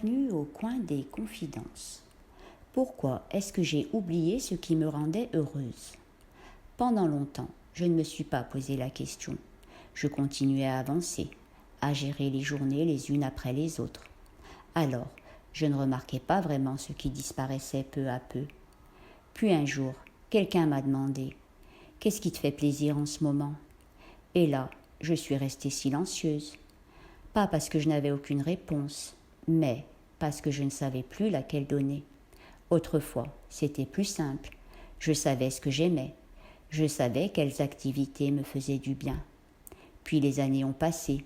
Bienvenue au coin des confidences. Pourquoi est-ce que j'ai oublié ce qui me rendait heureuse? Pendant longtemps, je ne me suis pas posé la question. Je continuais à avancer, à gérer les journées les unes après les autres. Alors, je ne remarquais pas vraiment ce qui disparaissait peu à peu. Puis un jour, quelqu'un m'a demandé « Qu'est-ce qui te fait plaisir en ce moment ?» Et là, je suis restée silencieuse. Pas parce que je n'avais aucune réponse, mais parce que je ne savais plus laquelle donner. Autrefois, c'était plus simple. Je savais ce que j'aimais. Je savais quelles activités me faisaient du bien. Puis les années ont passé.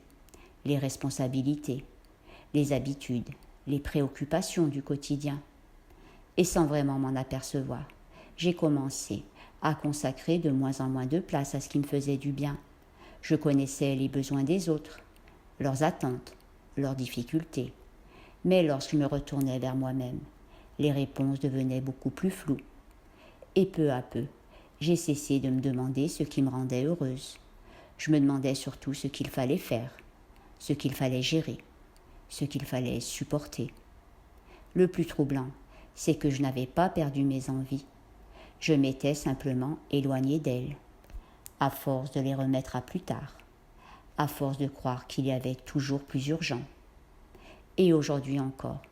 Les responsabilités, les habitudes, les préoccupations du quotidien. Et sans vraiment m'en apercevoir, j'ai commencé à consacrer de moins en moins de place à ce qui me faisait du bien. Je connaissais les besoins des autres, leurs attentes, leurs difficultés. Mais lorsque je me retournais vers moi-même, les réponses devenaient beaucoup plus floues. Et peu à peu, j'ai cessé de me demander ce qui me rendait heureuse. Je me demandais surtout ce qu'il fallait faire, ce qu'il fallait gérer, ce qu'il fallait supporter. Le plus troublant, c'est que je n'avais pas perdu mes envies. Je m'étais simplement éloignée d'elles, à force de les remettre à plus tard, à force de croire qu'il y avait toujours plus urgent. Et aujourd'hui encore,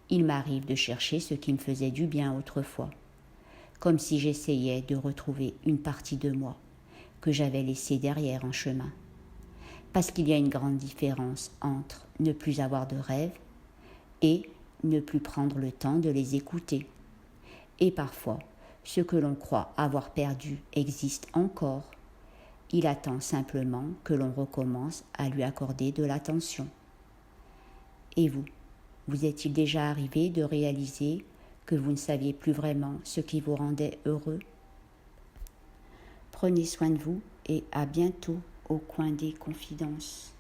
il m'arrive de chercher ce qui me faisait du bien autrefois, comme si j'essayais de retrouver une partie de moi que j'avais laissée derrière en chemin. Parce qu'il y a une grande différence entre ne plus avoir de rêves et ne plus prendre le temps de les écouter. Et parfois, ce que l'on croit avoir perdu existe encore. Il attend simplement que l'on recommence à lui accorder de l'attention. Et vous est-il déjà arrivé de réaliser que vous ne saviez plus vraiment ce qui vous rendait heureux? Prenez soin de vous et à bientôt au coin des confidences.